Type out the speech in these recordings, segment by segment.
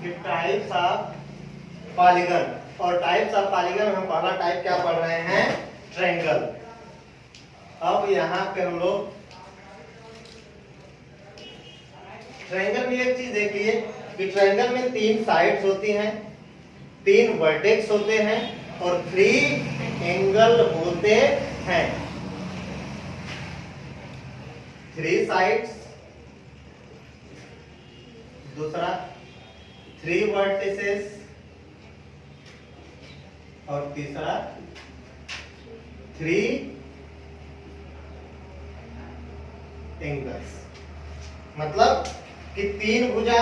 कि types of polygon, और types of polygon हम पहला टाइप क्या पढ़ रहे हैं, ट्रायंगल। अब यहाँ पे हम लोग ट्रायंगल में एक चीज देखिए कि ट्रायंगल में 3 साइड्स होती हैं, 3 वर्टेक्स होते हैं और 3 एंगल होते हैं। 3 साइड्स, दूसरा 3 वर्टिसेस और तीसरा 3 एंगल्स। मतलब कि 3 भुजा,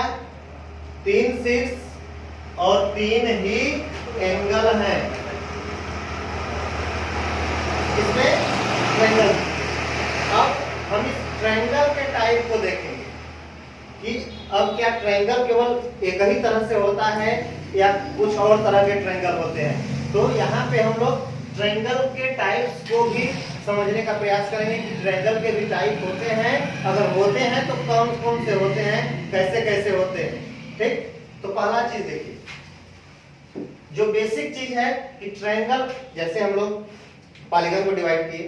3 शीर्ष और 3 ही एंगल हैं इसमें ट्रायंगल। अब हम इस ट्रायंगल के टाइप को देखेंगे कि अब क्या ट्रायंगल केवल एक ही तरह से होता है या कुछ और तरह के ट्रायंगल होते हैं। तो यहाँ पे हम लोग ट्रायंगल के टाइप्स को भी समझने का प्रयास करेंगे कि ट्रायंगल के भी टाइप होते हैं, अगर होते हैं तो कौन कौन से होते हैं, कैसे कैसे होते हैं। ठीक, तो पहला चीज देखिए, जो बेसिक चीज है कि ट्रायंगल, जैसे हम लोग पॉलीगन को डिवाइड किए,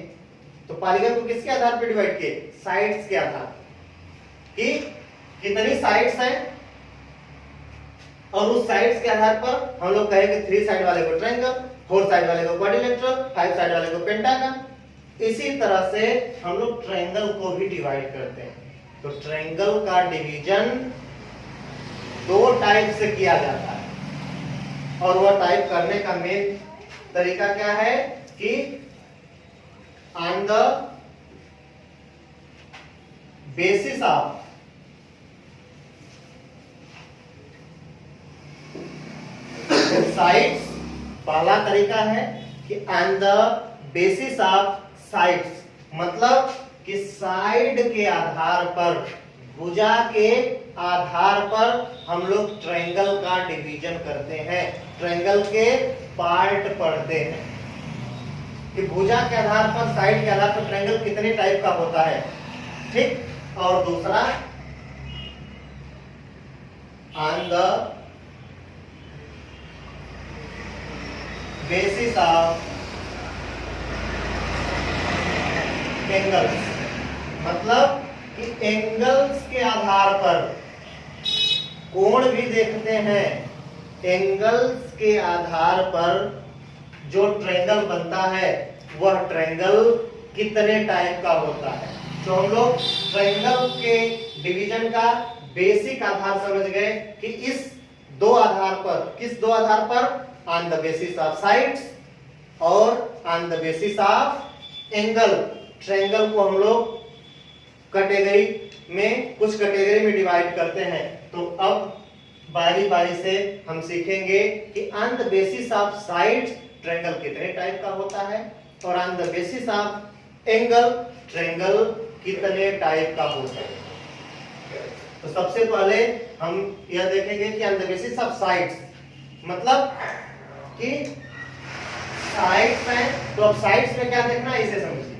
तो पॉलीगन को किसके आधार पर डिवाइड किए, साइड्स के आधार, कि कितनी साइड्स हैं, और उस साइड्स के आधार पर हम लोग कहेंगे 3 साइड वाले को ट्रायंगल, 4 साइड वाले को क्वाड्रिलेटरल, 5 साइड वाले को पेंटागन। इसी तरह से हम लोग ट्रायंगल को भी डिवाइड करते हैं। तो ट्रायंगल का डिवीजन 2 टाइप से किया जाता है, और वह टाइप करने का मेन तरीका क्या है कि on the basis of sides. पहला तरीका है कि on the basis of sides, मतलब कि साइड के आधार पर, भुजा के आधार पर हम लोग ट्रायंगल का डिवीजन करते हैं, ट्रायंगल के पार्ट पढ़ते हैं कि भुजा के आधार पर, साइड के आधार पर ट्रायंगल कितने टाइप का होता है। ठीक, और दूसरा on the basis of angles, मतलब कि एंगल्स के आधार पर, कोण भी देखते हैं, एंगल्स के आधार पर जो ट्रायंगल बनता है वह ट्रायंगल कितने टाइप का होता है। तो हम लोग ट्रायंगल के डिवीजन का बेसिक आधार समझ गए कि इस 2 आधार पर, किस 2 आधार पर, on the basis of sides और on the basis of angle, triangle को हम लोग कैटेगरी में, कुछ कैटेगरी में डिवाइड करते हैं। तो अब बारी बारी से हम सीखेंगे कि on the basis of sides triangle कितने टाइप का होता है, और on the basis of angle triangle कितने टाइप का होता है। तो सबसे पहले हम यह देखेंगे कि on the basis of sides, मतलब कि साइड्स हैं, तो अब साइड्स में क्या देखना है इसे समझिए।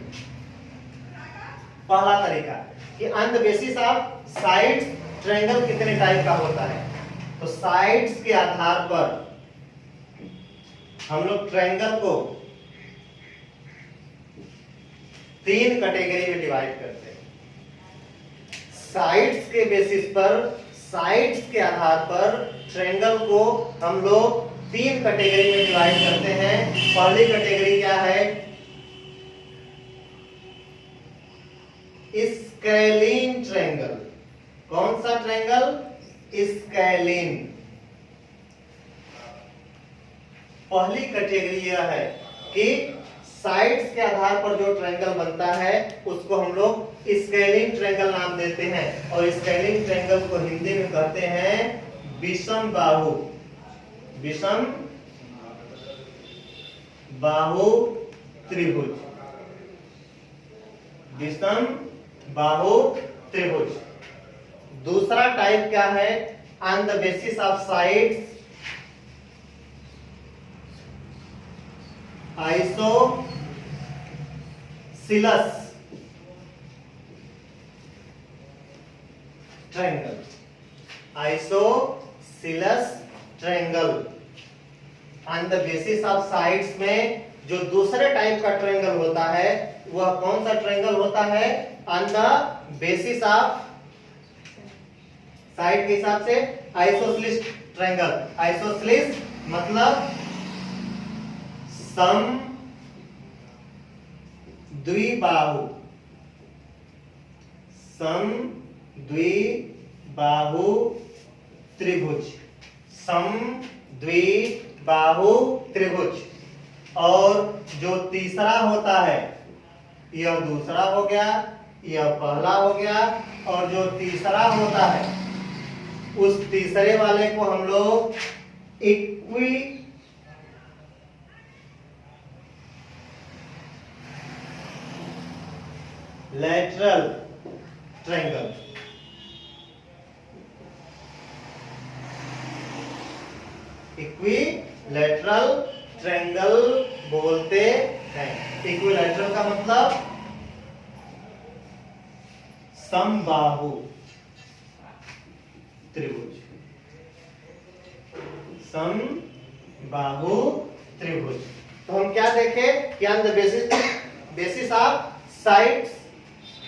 पहला तरीका कि on the basis of sides triangle कितने टाइप का होता है। तो साइड्स के आधार पर हम लोग ट्रायंगल को 3 कैटेगरी में डिवाइड करते हैं। साइड्स के बेसिस पर, साइड्स के आधार पर ट्रायंगल को हम लोग 3 कैटेगरी में डिवाइड करते हैं। पहली कैटेगरी क्या है, स्केलीन ट्रायंगल। कौन सा ट्रायंगल, स्केलीन। पहली कैटेगरी यह है कि साइड्स के आधार पर जो ट्रायंगल बनता है उसको हम लोग स्केलीन ट्रायंगल नाम देते हैं, और स्केलीन ट्रायंगल को हिंदी में कहते हैं विषम बाहु, विषम बाहु त्रिभुज, विषम बाहु त्रिभुज। दूसरा टाइप क्या है, on the basis of sides isosceles triangle, isosceles triangle on the basis of sides में जो दूसरे टाइप का ट्रायंगल होता है वह कौन सा ट्रायंगल होता है? On the basis of side के हिसाब से आइसोसेलेस ट्रायंगल। आइसोसेलेस मतलब सम द्विबाहु, सम द्विबाहु त्रिभुज, सम द्विबाहु त्रिभुज। और जो तीसरा होता है यह दूसरा हो गया, यह पहला हो गया, और जो तीसरा होता है उस तीसरे वाले को हम लोग इक्विलैटरल ट्रायंगल, इक्विलैटरल ट्रायंगल बोलते हैं। इक्विलैटरल का मतलब समबाहु त्रिभुज, समबाहु त्रिभुज। तो हम क्या देखें कि on the basis of sides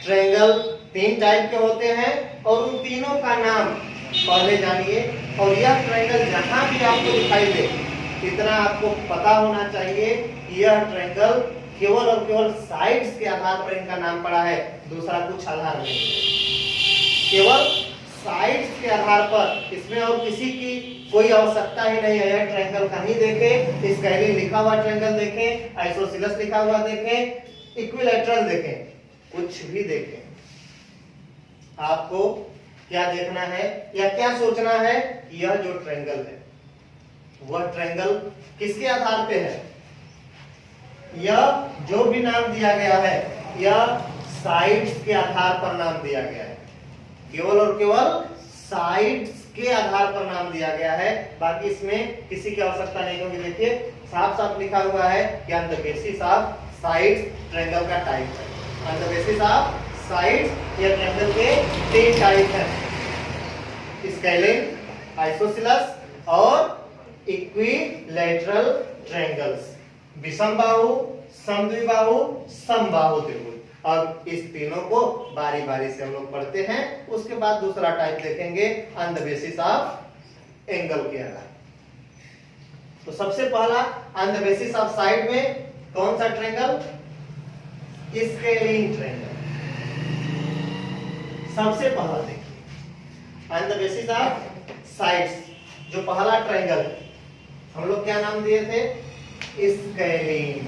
triangle तीन टाइप के होते हैं और उन तीनों का नाम पहले जानिए। और यह ट्रायंगल जहां भी आपको दिखाई दे इतना आपको पता होना चाहिए कि यह ट्रायंगल केवल और केवल साइड्स के आधार पर इनका नाम पड़ा है, दूसरा कुछ आधार नहीं, केवल साइड्स के आधार पर। इसमें और किसी की कोई आवश्यकता ही नहीं है। यह ट्रायंगल कहीं देखें, स्केलिन लिखा हुआ ट्रायंगल देखें, आइसोसेलेस लिखा हुआ देखें, इक्विलैटरल देखें, कुछ भी देखें, आपको क्या देखना है या क्या सोचना है? यह जो ट्रायंगल है वह ट्रायंगल किसके आधार पे है? यह जो भी नाम दिया गया है यह साइड्स के आधार पर नाम दिया गया है, केवल और केवल साइड्स के आधार पर नाम दिया गया है। बाकी इसमें किसी की आवश्यकता नहीं, क्योंकि देखिए साफ साफ लिखा हुआ है कि on the basis of sides triangle का टाइप है। On the basis of sides ये ट्रायंगल के तीन टाइप हैं, स्केलिन, आइसोसेलेस और इक्विलैटरल ट्रायंगल्स। विषमबाहु, समद्विबाहु, समबाहु त्रिभुज। अब इस तीनों को बारी बारी से हम लोग पढ़ते हैं, उसके बाद दूसरा टाइप देखेंगे on the basis of angle के आधार। तो सबसे पहला on the basis of side में कौन सा ट्रायंगल? Scalene triangle. सबसे पहला देखिए on the basis of sides जो पहला ट्रायंगल हम लोग क्या नाम दिए थे? स्केलिन।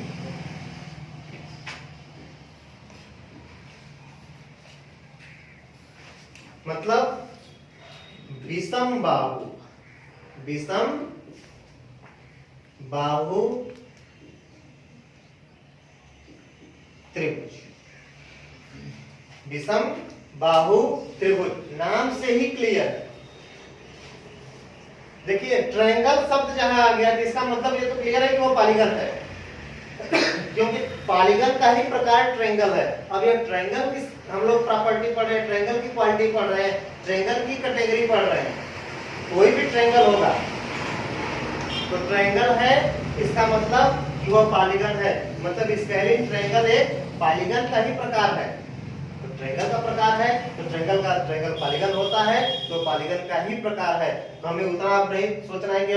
मतलब विषम बाहु, विषम बाहु त्रिभुज, विषम बाहु त्रिभुज। नाम से ही क्लियर। देखिए ट्रायंगल शब्द जहां आ गया तो इसका मतलब ये तो क्लियर है कि वो पॉलीगन है, क्योंकि पॉलीगन का ही प्रकार ट्रायंगल है। अब ये ट्रायंगल की हम लोग प्रॉपर्टी पढ़ रहे हैं, ट्रायंगल की क्वालिटी पढ़ रहे हैं, ट्रायंगल की कैटेगरी पढ़ रहे हैं। कोई भी ट्रायंगल होगा तो ट्रायंगल है, इसका मतलब कि वह पॉलीगन है। मतलब स्केलिन ट्रायंगल एक पॉलीगन का ही प्रकार है। तो ट्रायंगल का प्रकार है तो ट्रायंगल पॉलीगन होता है, तो पॉलीगन का ही प्रकार है। तो हमें उतना आप नहीं सोचना है कि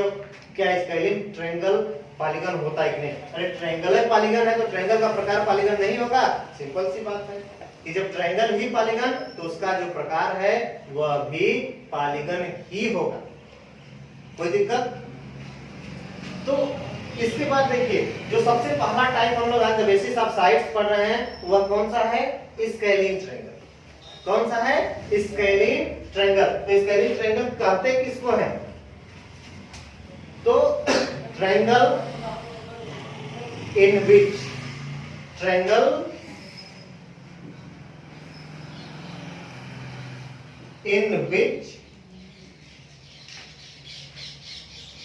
क्या स्केलिन ट्रायंगल पॉलीगन होता है कि नहीं। अरे ट्रायंगल है पॉलीगन है तो ट्रायंगल का प्रकार पॉलीगन नहीं होगा? सिंपल सी बात है कि जब ट्रायंगल ही पॉलीगन तो उसका जो प्रकार है वह भी पॉलीगन ही होगा। कोई दिक्कत? तो इसके बाद देखिए जो सबसे पहला टाइप हम लोग on the basis of sides पढ़ रहे हैं वह कौन सा है? Scalene triangle. कौन सा है? Scalene triangle. तो स्केलिन ट्रायंगल कहते किसको है? तो triangle in which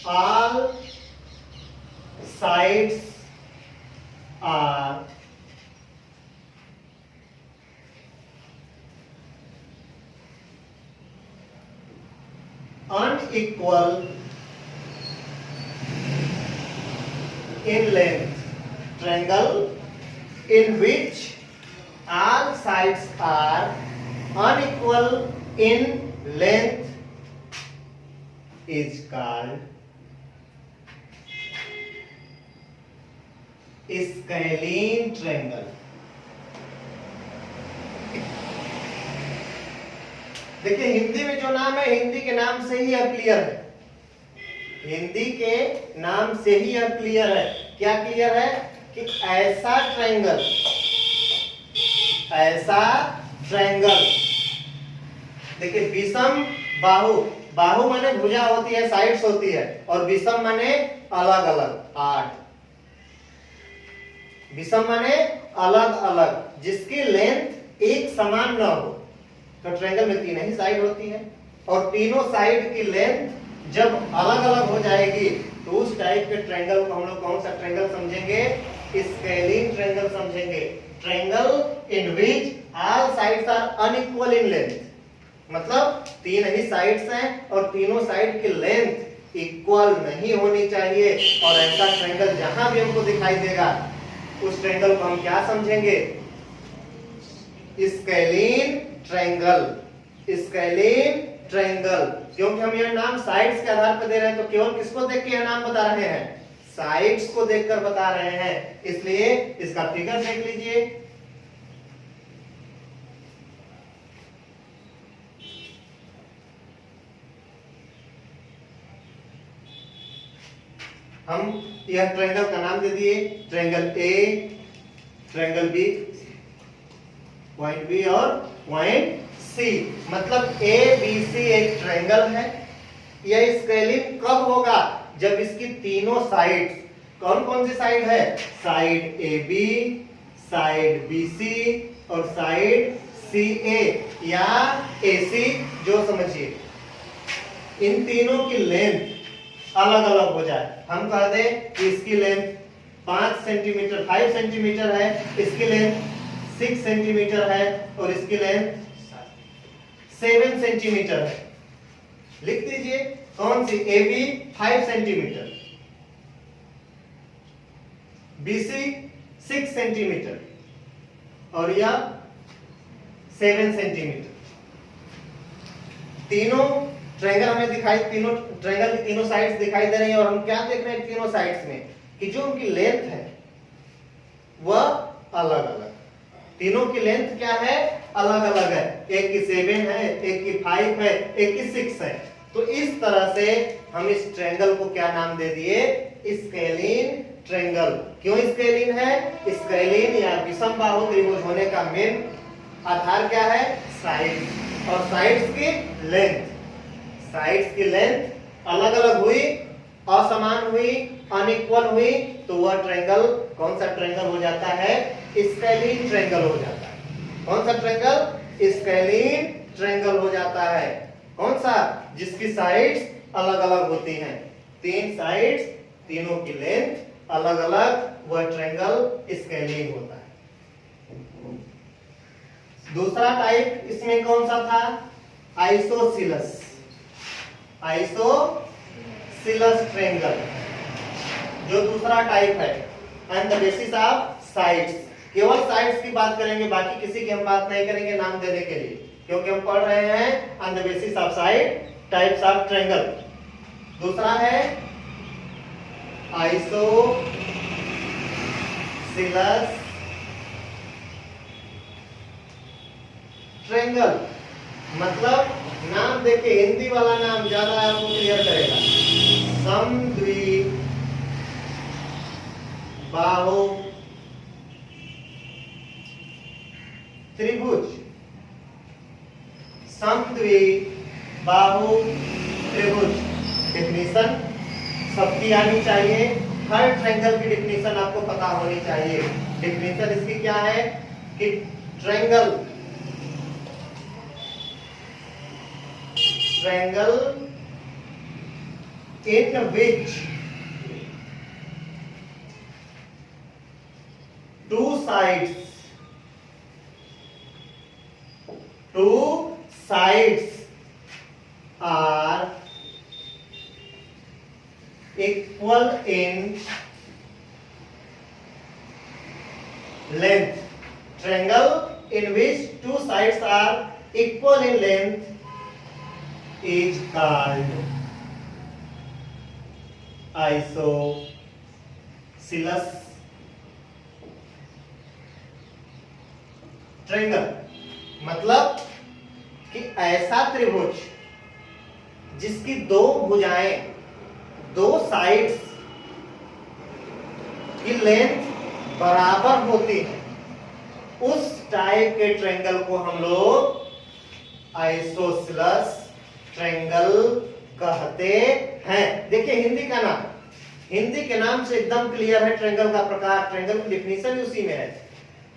all sides are unequal in length, triangle in which all sides are unequal in length is called scalene triangle. देखिए हिंदी में जो नाम है, हिंदी के नाम से ही यह क्लियर है, हिंदी के नाम से ही यह क्लियर है। क्या क्लियर है कि ऐसा ट्रायंगल, ऐसा ट्रायंगल, देखिए विषम बाहु, बाहु माने भुजा होती है, साइड्स होती है, और विषम माने अलग अलग, 8, विषम माने अलग अलग, जिसकी लेंथ एक समान न हो। तो ट्रायंगल में 3 ही साइड होती है, और तीनों साइड की लेंथ जब अलग अलग हो जाएगी तो उस टाइप के ट्रायंगल को हम लोग कौन सा ट्रायंगल समझेंगे? स्केलीन ट्रायंगल समझेंगे। Triangle in which all sides are unequal in length, मतलब 3 ही साइड्स हैं और तीनों साइड की लेंथ इक्वल नहीं होनी चाहिए। और ऐसा ट्रायंगल जहां भी हमको दिखाई देगा उस ट्रायंगल को हम क्या समझेंगे? Scalene triangle, scalene triangle. क्योंकि हम यह नाम साइड्स के आधार पर दे रहे हैं, तो केवल किसको देख के यह नाम बता रहे हैं? साइड्स को देखकर बता रहे हैं, इसलिए इसका फिगर देख लीजिए। हम यह ट्रायंगल का नाम दे दिए, triangle A, triangle B, point B और पॉइंट सी। मतलब ए बी सी एक ट्रायंगल है। यह स्केलीन कब होगा? जब इसकी तीनों साइड्स, कौन कौन सी साइड है? Side A B, side B C और साइड सी ए या ए सी, जो समझिए, इन तीनों की लेंथ अलग अलग हो जाए। हम कह दें कि इसकी लेंथ 5 सेंटीमीटर 5 सेंटीमीटर है, इसकी लेंथ 6 सेंटीमीटर है और इसकी लेंथ 7 सेंटीमीटर है। लिख दीजिए कौन सी? A B 5 centimetre, B C 6 centimetre और यह 7 सेंटीमीटर। तीनों ट्रायंगल हमें दिखाई, तीनों ट्रायंगल की तीनों साइड्स दिखाई दे रही हैं, और हम क्या देख रहे हैं तीनों साइड्स में? कि जो उनकी लेंथ है वह अलग अलग, तीनों की लेंथ क्या है? अलग अलग है। एक की 7 है, एक की 5 है, एक की 6 है। तो इस तरह से हम इस ट्रायंगल को क्या नाम दे दिए? Scalene triangle. क्यों स्केलीन है? स्केलीन या विषम बाहु त्रिभुज होने का मेन आधार क्या है? साइड, और साइड्स की लेंथ। साइड्स की लेंथ अलग अलग हुई, असमान हुई, अनइक्वल हुई, तो वह ट्रायंगल कौन सा ट्रायंगल हो जाता है? स्केलीन ट्रायंगल हो जाता है। कौन सा ट्रायंगल? स्केलीन ट्रायंगल हो जाता है। कौन सा? जिसकी साइड्स अलग अलग होती हैं, 3 साइड्स, तीनों की लेंथ अलग अलग, वह ट्रायंगल स्केलीन होता है। दूसरा टाइप इसमें कौन सा था? आइसोसेलेस, आइसोसेलेस ट्रायंगल, जो दूसरा टाइप है। And the basis of sides, केवल साइड्स की बात करेंगे, बाकी किसी की हम बात नहीं करेंगे नाम देने के लिए, क्योंकि हम पढ़ रहे हैं on the basis of side types of triangle. दूसरा है आइसोसेलेस ट्रायंगल। मतलब नाम देखिए, हिंदी वाला नाम ज्यादा आपको क्लियर करेगा। समद्वि बाहु त्रिभुज, समद्वि बाहु त्रिभुज। डेफिनेशन सबकी आनी चाहिए, हर ट्रायंगल की डेफिनेशन आपको पता होनी चाहिए। डेफिनेशन इसकी क्या है? कि triangle, triangle in which two sides are equal in length, triangle in which two sides are equal in length is called isosceles triangle. मतलब कि ऐसा त्रिभुज जिसकी दो भुजाएं, दो साइड्स की लेंथ बराबर होती है, उस टाइप के ट्रायंगल को हम लोग आइसोसेलेस ट्रायंगल कहते हैं। देखिए हिंदी के नाम से एकदम क्लियर है ट्रायंगल का प्रकार, ट्रायंगल की डिफिनीशन उसी में है।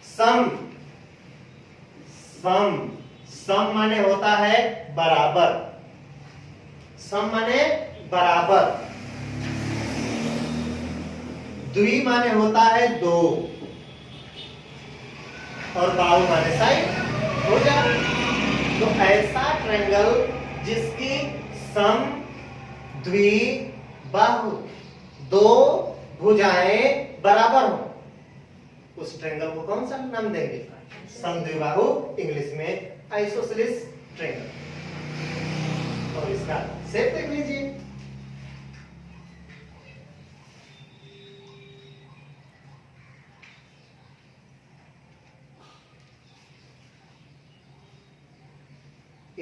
सम माने होता है बराबर, सम माने बराबर, द्वि माने होता है दो, और बाहु माने साइड हो जाए। तो ऐसा ट्रायंगल जिसकी सम, द्वि, बाहु, दो भुजाएं बराबर हो, उस ट्रायंगल को कौन सा नाम देंगे? समद्विबाहु, इंग्लिश में आइसोसेलेस ट्रायंगल। और इसका शेप देख लीजिए,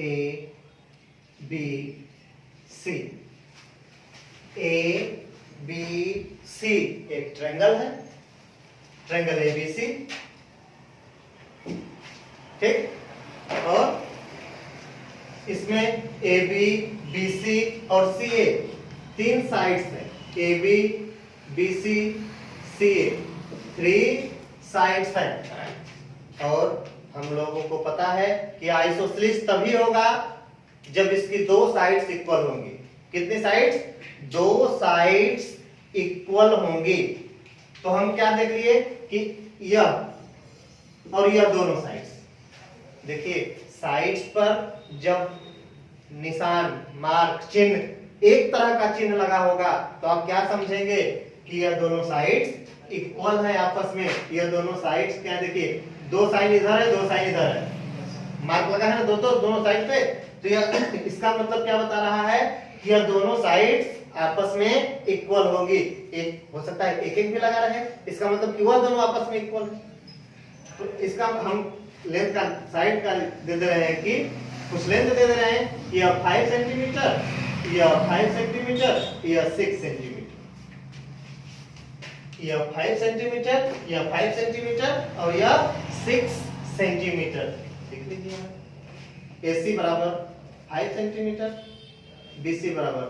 A B C, A B C एक ट्रायंगल है, ट्रायंगल ABC, ठीक। और इसमें AB, BC और CA तीन साइड्स हैं, AB, BC, CA, three sides हैं। और हम लोगों को पता है कि आइसोसेलेस तभी होगा जब इसकी दो साइड्स इक्वल होंगी। कितनी साइड्स? दो साइड्स इक्वल होंगी। तो हम क्या देख लिए कि यह और यह दोनों साइड्स, देखिए साइड्स पर जब निशान, मार्क, चिन्ह एक तरह का चिन्ह लगा होगा तो आप क्या समझेंगे कि यह दोनों साइड्स इक्वल है आपस में। यह दोनों साइड्स क्या, देखिए दो साइड इधर है, दो साइड इधर है, मार्क लगा है ना दोनों साइड पे। तो यह इसका मतलब क्या बता रहा है कि यह दोनों साइड्स आपस में इक्वल होगी। एक हो सकता है एक एक भी लगा रहे, इसका मतलब कि वह दोनों आपस में इक्वल है। तो इसका हम लेंथ का, साइड का दे दे रहे हैं कि कुछ लेंथ दे दे रहे हैं, यह 5 सेंटीमीटर, यह 5 सेंटीमीटर, यह 6 सेंटीमीटर, यह 5 सेंटीमीटर, यह 5 सेंटीमीटर और यह 6 सेंटीमीटर। देख लीजिए, AC बराबर 5 सेंटीमीटर, BC बराबर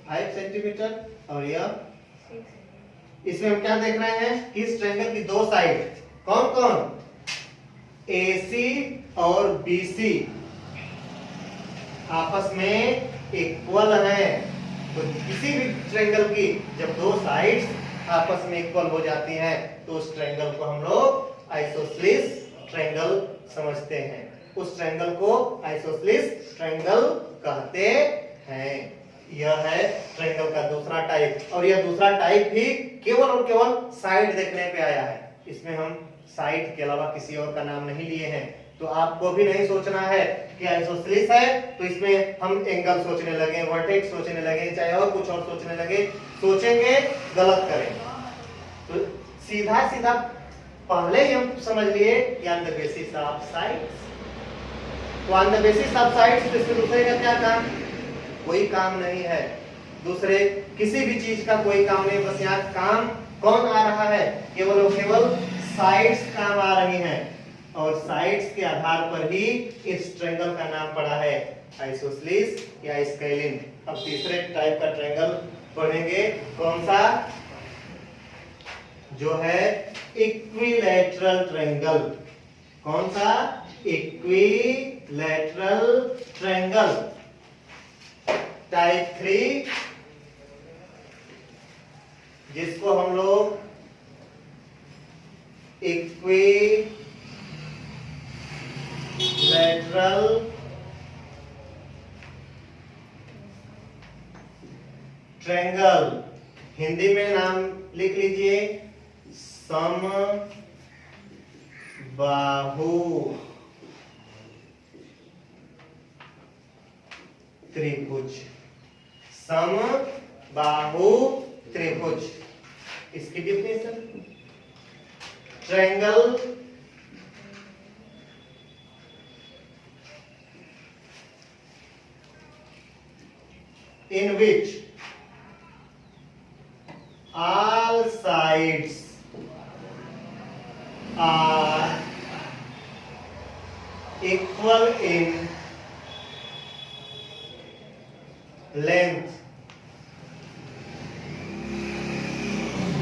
5 सेंटीमीटर और यह, इसमें हम क्या देख रहे हैं कि इस ट्रायंगल की दो साइड कौन कौन, AC और BC आपस में इक्वल है। तो किसी भी ट्रायंगल की जब दो साइड्स आपस में इक्वल हो जाती हैं तो उस ट्रायंगल को हम लोग आइसोसेलेस ट्रायंगल समझते हैं। उस ट्रायंगल को आइसोसेलेस ट्रायंगल कहते हैं। यह है ट्रायंगल का दूसरा टाइप, और यह दूसरा टाइप भी केवल और केवल साइड देखने पे आया है। इसमें हम साइड के अलावा किसी और का नाम नहीं लिए हैं। तो आपको भी नहीं सोचना है कि आइसोसेलेस है तो इसमें हम एंगल सोचने लगे, वर्टेक्स सोचने लगे, चाहे और कुछ और सोचने लगे, सोचेंगे गलत करेंगे। तो सीधा सीधा पहले ही हम समझ लिए कि on the basis of sides. तो on the basis of sides, इसमें दूसरे का क्या काम? कोई काम नहीं है, दूसरे किसी भी चीज का कोई काम नहीं। बस यहाँ काम कौन आ रहा है? केवल और केवल साइड्स काम आ रही हैं, और साइड्स के आधार पर ही इस ट्रायंगल का नाम पड़ा है आइसोसेलेस या स्केलिन। अब तीसरे टाइप का ट्रायंगल पढ़ेंगे, कौन सा? जो है इक्विलैटरल ट्रायंगल। कौन सा? इक्विलैटरल ट्रायंगल टाइप 3, जिसको हम लोग इक्विलैटरल ट्रायंगल हिंदी में नाम लिख लीजिए समबाहु त्रिभुज। समबाहु त्रिभुज, इसकी definition, triangle in which all sides are equal in length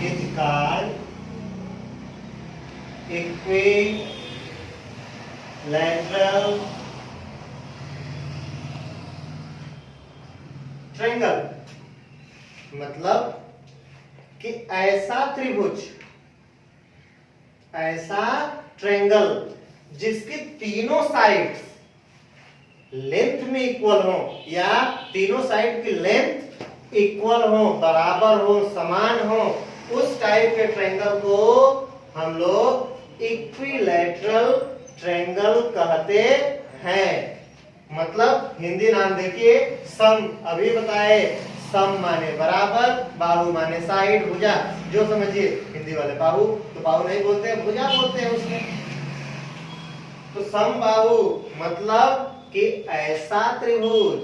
is called equilateral triangle. मतलब कि ऐसा त्रिभुज, ऐसा ट्रायंगल जिसकी तीनों साइड्स लेंथ में इक्वल हो, या तीनों साइड की लेंथ इक्वल हो, बराबर हो, समान हो, उस टाइप के ट्रायंगल को हम लोग इक्विलैटरल ट्रायंगल कहते हैं। मतलब हिंदी नाम देखिए, सम, अभी बताए, सम माने बराबर, बाहु माने साइड, भुजा, जो समझिए। हिंदी वाले बाहु तो बाहु नहीं बोलते हैं, भुजा बोलते हैं उसमें। तो सम बाहु मतलब कि ऐसा त्रिभुज,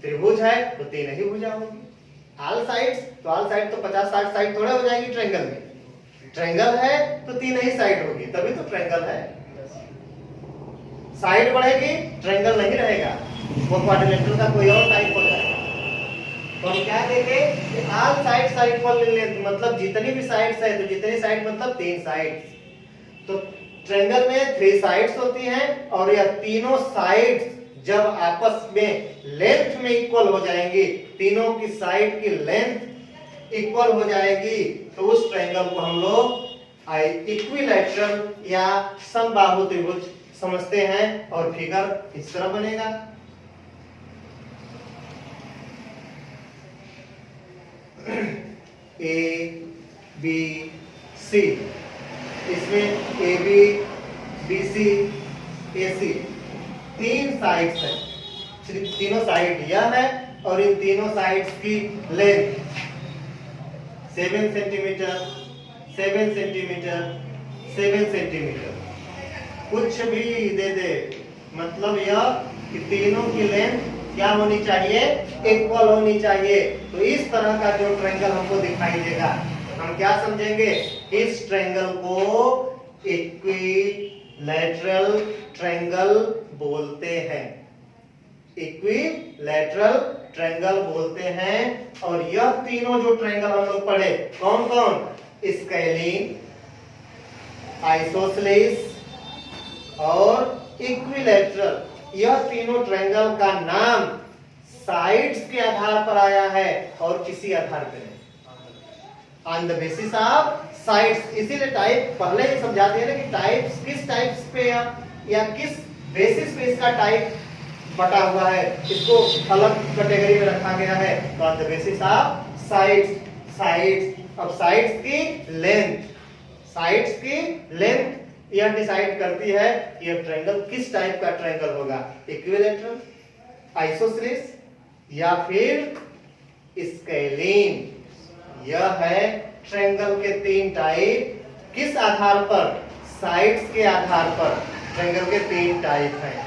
त्रिभुज है तो तीन ही भुजा होगी। ऑल साइड्स, तो ऑल साइड तो 50-60 साइड थोड़े हो जाएगी ट्रायंगल में। ट्रायंगल है तो तीन ही साइड होगी, तभी तो ट्रायंगल है। साइड बढ़ेगी, ट्रायंगल नहीं रहेगा, वो क्वाड्रिलेटरल का कोई और टाइप हो जाएगा। तो हम क्या देखें कि all sides are equal in length, मतलब जितनी भी साइड्स है, तो जितनी साइड मतलब तीन साइड्स। तो ट्रायंगल में 3 साइड्स होती हैं, और यह तीनों साइड्स जब आपस में लेंथ में इक्वल हो जाएंगी, तीनों की साइड की लेंथ इक्वल हो जाएगी, तो उस ट्रायंगल को हम लोग इक्विलैटरल या समबाहु त्रिभुज समझते हैं। और फिगर इस तरह बनेगा। ए बी सी, इसमें ए बी बी सी ए सी तीन साइड्स हैं, तीनों साइड यह है, और इन तीनों साइड्स की लेंथ 7 सेंटीमीटर 7 सेंटीमीटर 7 सेंटीमीटर, कुछ भी दे दे, मतलब यह कि तीनों की लेंथ क्या होनी चाहिए, इक्वल होनी चाहिए। तो इस तरह का जो ट्रायंगल हमको दिखाई देगा, हम क्या समझेंगे, इस ट्रायंगल को इक्विलैटरल ट्रायंगल बोलते हैं। इक्विलैटरल ट्रायंगल बोलते हैं। और यह तीनों जो ट्रायंगल हम लोग पढ़े, कौन कौन, स्केलिन, आइसोसेलेस और इक्विलैटरल, यह तीनों ट्रायंगल का नाम साइड्स के आधार पर आया है और किसी आधार पर नहीं, on the basis of sides. इसीलिए टाइप पहले ही समझा दिया ना कि टाइप्स किस टाइप्स पे या किस बेसिस पे इसका टाइप बटा हुआ है, इसको अलग कैटेगरी में रखा गया है। तो on the basis of sides, sides, अब साइड्स की लेंथ, साइड्स की लेंथ यह डिसाइड करती है कि यह ट्रायंगल किस टाइप का ट्रायंगल होगा, इक्विलैटरल, आइसोसेलेस या फिर स्केलिन। यह है ट्रायंगल के तीन टाइप। किस आधार पर, साइड्स के आधार पर ट्रायंगल के तीन टाइप हैं।